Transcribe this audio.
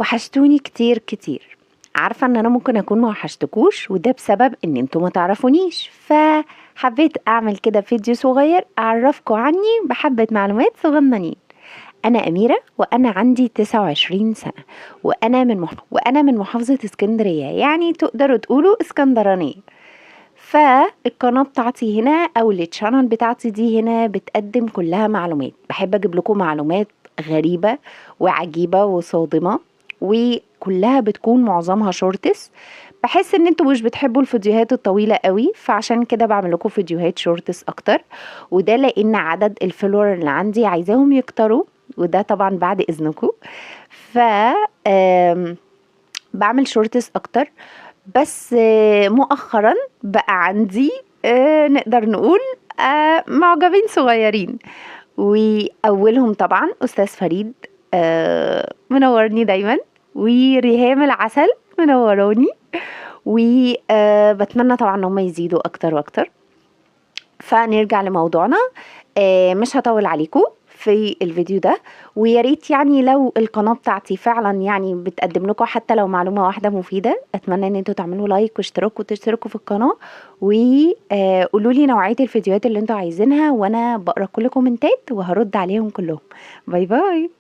وحشتوني كتير كتير. عارفة ان انا ممكن اكون ما وحشتكوش، وده بسبب ان انتوا ما تعرفونيش، فحبيت اعمل كده فيديو صغير اعرفكم عني بحبة معلومات صغننين. انا اميرة وانا عندي 29 سنة، وانا من محافظة اسكندرية، يعني تقدروا تقولوا اسكندرانية. فالقناة بتاعتي هنا او التشانل بتاعتي دي هنا بتقدم كلها معلومات، بحب اجيب لكم معلومات غريبة وعجيبة وصادمة، وكلها بتكون معظمها شورتس. بحس ان انتوا مش بتحبوا الفيديوهات الطويلة قوي، فعشان كده بعمل لكم فيديوهات شورتس اكتر، وده لان عدد الفولور اللي عندي عايزاهم يكتروا، وده طبعا بعد اذنكم. ف بعمل شورتس اكتر. بس مؤخرا بقى عندي نقدر نقول معجبين صغيرين، واولهم طبعا استاذ فريد، منورني دايما، وريهام العسل منوراني، وبتمنى طبعا ان هم يزيدوا اكتر واكتر. فنرجع لموضوعنا. مش هطول عليكم في الفيديو ده، ويا ريت يعني لو القناة بتاعتي فعلا يعني بتقدم لكم حتى لو معلومة واحدة مفيدة، اتمنى ان انتوا تعملوا لايك واشتراك وتشتركوا في القناة، وقولوا لي نوعية الفيديوهات اللي انتوا عايزينها، وانا بقرا كل كومنتات وهرد عليهم كلهم. باي باي.